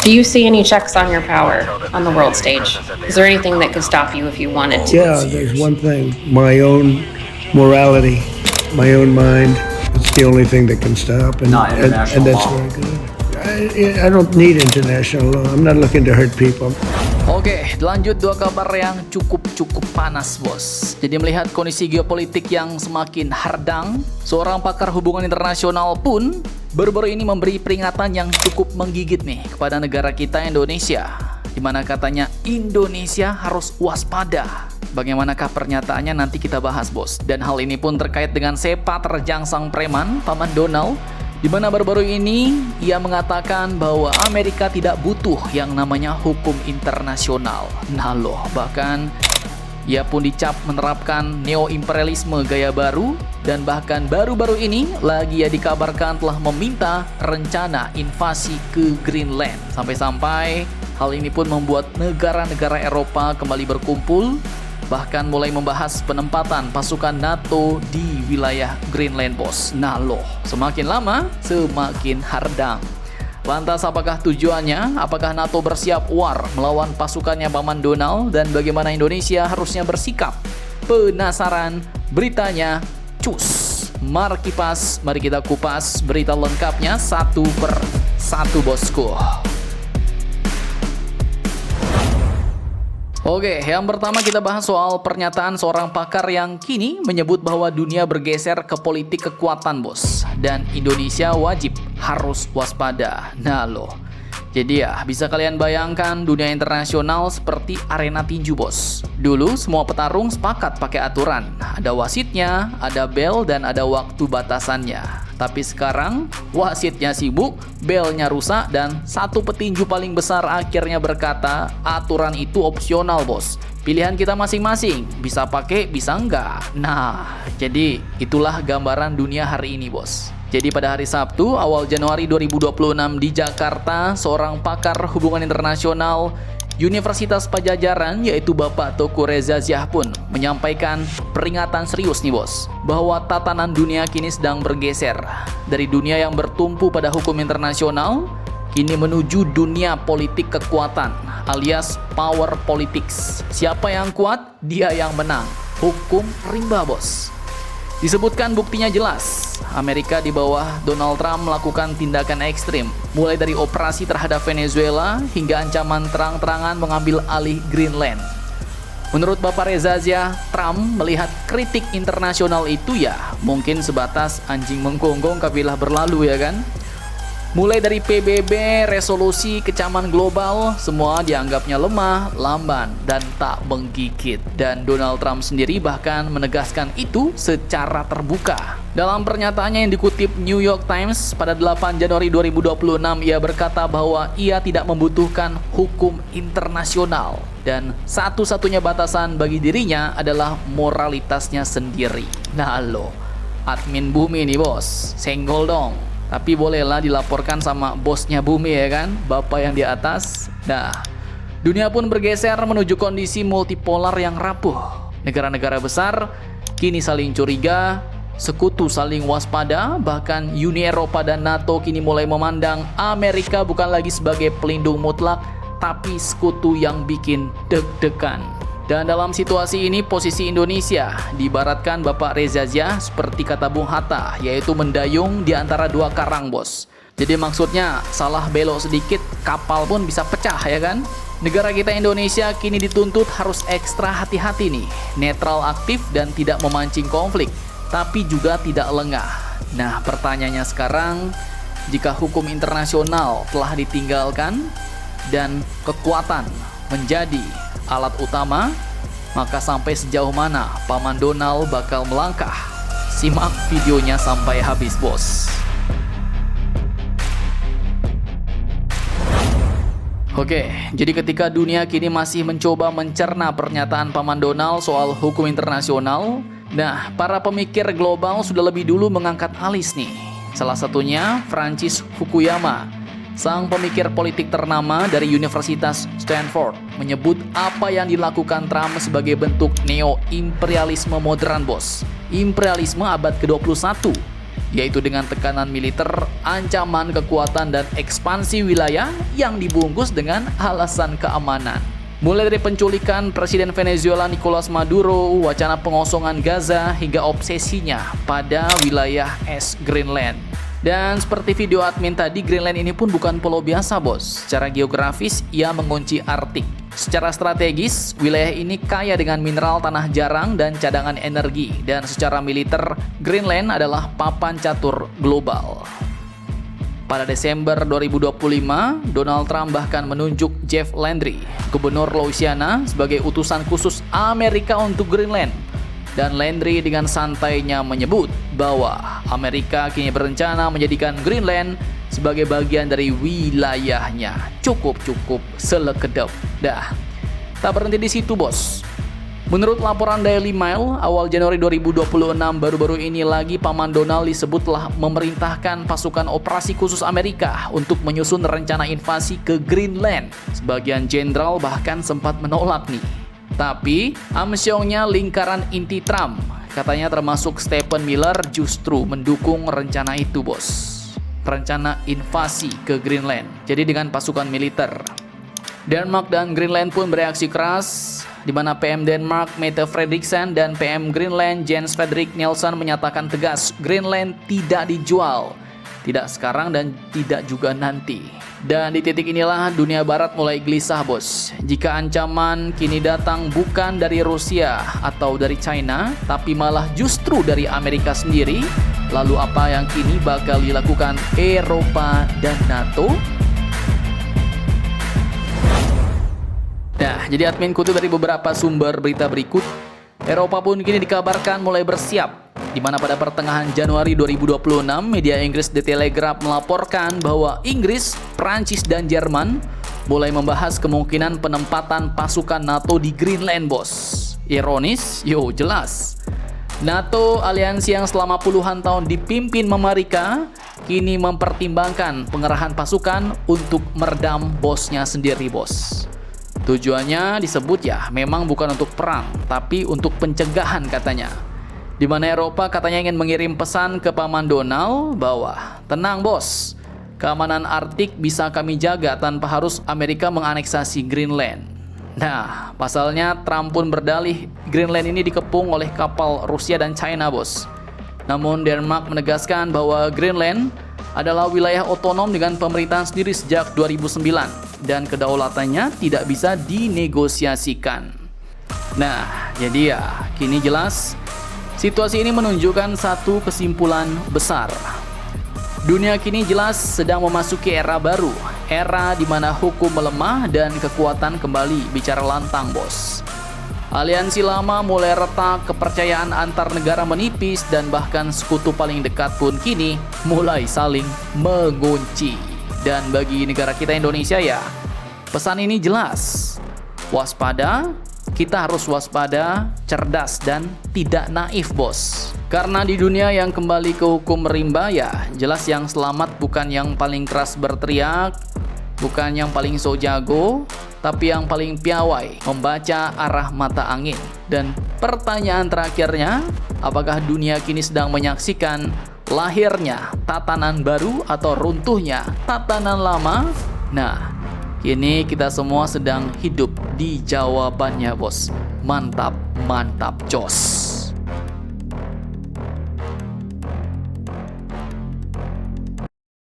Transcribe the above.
Do you see any checks on your power on the world stage? Is there anything that could stop you if you wanted to? Yeah, there's one thing, my own morality, my own mind. It's the only thing that can stop, and, Not international and that's law. very good. I don't need international law. I'm not looking to hurt people. Oke, lanjut dua kabar yang cukup panas, bos. Jadi melihat kondisi geopolitik yang semakin hardang, seorang pakar hubungan internasional pun baru-baru ini memberi peringatan yang cukup menggigit nih kepada negara kita Indonesia, di mana katanya Indonesia harus waspada. Bagaimanakah pernyataannya nanti kita bahas, bos. Dan hal ini pun terkait dengan sepak terjang sang preman, Paman Donald, di mana baru-baru ini ia mengatakan bahwa Amerika tidak butuh yang namanya hukum internasional. Nah loh, bahkan ia pun dicap menerapkan neo-imperialisme gaya baru, dan bahkan baru-baru ini lagi ia dikabarkan telah meminta rencana invasi ke Greenland. Sampai-sampai hal ini pun membuat negara-negara Eropa kembali berkumpul, bahkan mulai membahas penempatan pasukan NATO di wilayah Greenland, bos. Nah loh, semakin lama semakin hardang. Lantas apakah tujuannya? Apakah NATO bersiap war melawan pasukannya Paman Donald, dan bagaimana Indonesia harusnya bersikap? Penasaran? Beritanya cus. Mari kita kupas berita lengkapnya satu per satu, bosku. Oke, yang pertama kita bahas soal pernyataan seorang pakar yang kini menyebut bahwa dunia bergeser ke politik kekuatan, bos. Dan Indonesia wajib harus waspada. Nah loh, jadi ya bisa kalian bayangkan dunia internasional seperti arena tinju, bos. Dulu semua petarung sepakat pakai aturan. Ada wasitnya, ada bel, dan ada waktu batasannya. Tapi sekarang wasitnya sibuk, belnya rusak, dan satu petinju paling besar akhirnya berkata aturan itu opsional, bos. Pilihan kita masing-masing, bisa pakai, bisa enggak. Nah, jadi itulah gambaran dunia hari ini, bos. Jadi pada hari Sabtu, awal Januari 2026 di Jakarta, seorang pakar hubungan internasional Universitas Pajajaran, yaitu Bapak Teuku Reza Ziyah pun menyampaikan peringatan serius nih, bos, bahwa tatanan dunia kini sedang bergeser dari dunia yang bertumpu pada hukum internasional kini menuju dunia politik kekuatan alias power politics. Siapa yang kuat, dia yang menang. Hukum rimba, bos. Disebutkan buktinya jelas, Amerika di bawah Donald Trump melakukan tindakan ekstrim, mulai dari operasi terhadap Venezuela hingga ancaman terang-terangan mengambil alih Greenland. Menurut Bapak Reza Ziyah, Trump melihat kritik internasional itu ya mungkin sebatas anjing menggonggong kabilah berlalu, ya kan? Mulai dari PBB, resolusi kecaman global, semua dianggapnya lemah, lamban, dan tak menggigit. Dan Donald Trump sendiri bahkan menegaskan itu secara terbuka. Dalam pernyataannya yang dikutip New York Times pada 8 Januari 2026, ia berkata bahwa ia tidak membutuhkan hukum internasional. Dan satu-satunya batasan bagi dirinya adalah moralitasnya sendiri. Nah lo, admin bumi nih, bos, senggol dong. Tapi bolehlah dilaporkan sama bosnya bumi, ya kan, bapak yang di atas. Nah, dunia pun bergeser menuju kondisi multipolar yang rapuh. Negara-negara besar kini saling curiga, sekutu saling waspada. Bahkan Uni Eropa dan NATO kini mulai memandang Amerika bukan lagi sebagai pelindung mutlak, tapi sekutu yang bikin deg-degan. Dan dalam situasi ini posisi Indonesia diibaratkan Bapak Reza Ziyah seperti kata Bung Hatta, yaitu mendayung di antara dua karang, bos. Jadi maksudnya salah belok sedikit kapal pun bisa pecah, ya kan? Negara kita Indonesia kini dituntut harus ekstra hati-hati nih, netral aktif dan tidak memancing konflik, tapi juga tidak lengah. Nah, pertanyaannya sekarang, jika hukum internasional telah ditinggalkan dan kekuatan menjadi alat utama, maka sampai sejauh mana Paman Donald bakal melangkah? Simak videonya sampai habis, bos. Oke, jadi ketika dunia kini masih mencoba mencerna pernyataan Paman Donald soal hukum internasional, nah, para pemikir global sudah lebih dulu mengangkat alis nih. Salah satunya Francis Fukuyama, sang pemikir politik ternama dari Universitas Stanford, menyebut apa yang dilakukan Trump sebagai bentuk neo-imperialisme modern, bos. Imperialisme abad ke-21. yaitu dengan tekanan militer, ancaman kekuatan, dan ekspansi wilayah yang dibungkus dengan alasan keamanan. Mulai dari penculikan Presiden Venezuela Nicolas Maduro, wacana pengosongan Gaza, hingga obsesinya pada wilayah es Greenland. Dan seperti video admin tadi, Greenland ini pun bukan pulau biasa, bos. Secara geografis, ia mengunci Arktik. Secara strategis, wilayah ini kaya dengan mineral tanah jarang dan cadangan energi. Dan secara militer, Greenland adalah papan catur global. Pada Desember 2025, Donald Trump bahkan menunjuk Jeff Landry, gubernur Louisiana, sebagai utusan khusus Amerika untuk Greenland. Dan Landry dengan santainya menyebut bahwa Amerika kini berencana menjadikan Greenland sebagai bagian dari wilayahnya. Cukup selekedap. Dah, tak berhenti di situ, bos. Menurut laporan Daily Mail, awal Januari 2026 baru-baru ini lagi Paman Donald disebut telah memerintahkan pasukan operasi khusus Amerika untuk menyusun rencana invasi ke Greenland. Sebagian jenderal bahkan sempat menolak nih. Tapi, amsyongnya lingkaran inti Trump, katanya termasuk Stephen Miller, justru mendukung rencana itu, bos. Rencana invasi ke Greenland, jadi dengan pasukan militer. Denmark dan Greenland pun bereaksi keras, di mana PM Denmark Mette Frederiksen dan PM Greenland Jens Frederik Nielsen menyatakan tegas Greenland tidak dijual. Tidak sekarang dan tidak juga nanti. Dan di titik inilah dunia barat mulai gelisah, bos. Jika ancaman kini datang bukan dari Rusia atau dari China, tapi malah justru dari Amerika sendiri, lalu apa yang kini bakal dilakukan Eropa dan NATO? Nah, jadi admin kutip dari beberapa sumber berita berikut, Eropa pun kini dikabarkan mulai bersiap, di mana pada pertengahan Januari 2026, media Inggris The Telegraph melaporkan bahwa Inggris, Prancis, dan Jerman mulai membahas kemungkinan penempatan pasukan NATO di Greenland, bos. Ironis? Yo, jelas. NATO, aliansi yang selama puluhan tahun dipimpin Amerika, kini mempertimbangkan pengerahan pasukan untuk meredam bosnya sendiri, bos. Tujuannya disebut ya memang bukan untuk perang, tapi untuk pencegahan katanya. Di mana Eropa katanya ingin mengirim pesan ke Paman Donald bahwa tenang bos, keamanan Arktik bisa kami jaga tanpa harus Amerika menganeksasi Greenland. Nah, pasalnya Trump pun berdalih Greenland ini dikepung oleh kapal Rusia dan China, bos. Namun Denmark menegaskan bahwa Greenland adalah wilayah otonom dengan pemerintahan sendiri sejak 2009 dan kedaulatannya tidak bisa dinegosiasikan. Nah, jadi ya, kini jelas situasi ini menunjukkan satu kesimpulan besar. Dunia kini jelas sedang memasuki era baru, era di mana hukum melemah dan kekuatan kembali bicara lantang, bos. Aliansi lama mulai retak, kepercayaan antar negara menipis, dan bahkan sekutu paling dekat pun kini mulai saling mengunci. Dan bagi negara kita Indonesia ya, pesan ini jelas. Waspada, kita harus waspada, cerdas, dan tidak naif, bos. Karena di dunia yang kembali ke hukum rimba ya, jelas yang selamat bukan yang paling keras berteriak, bukan yang paling so jago, tapi yang paling piawai membaca arah mata angin. Dan pertanyaan terakhirnya, apakah dunia kini sedang menyaksikan lahirnya tatanan baru atau runtuhnya tatanan lama? Nah, kini kita semua sedang hidup di jawabannya, bos. Mantap, jos.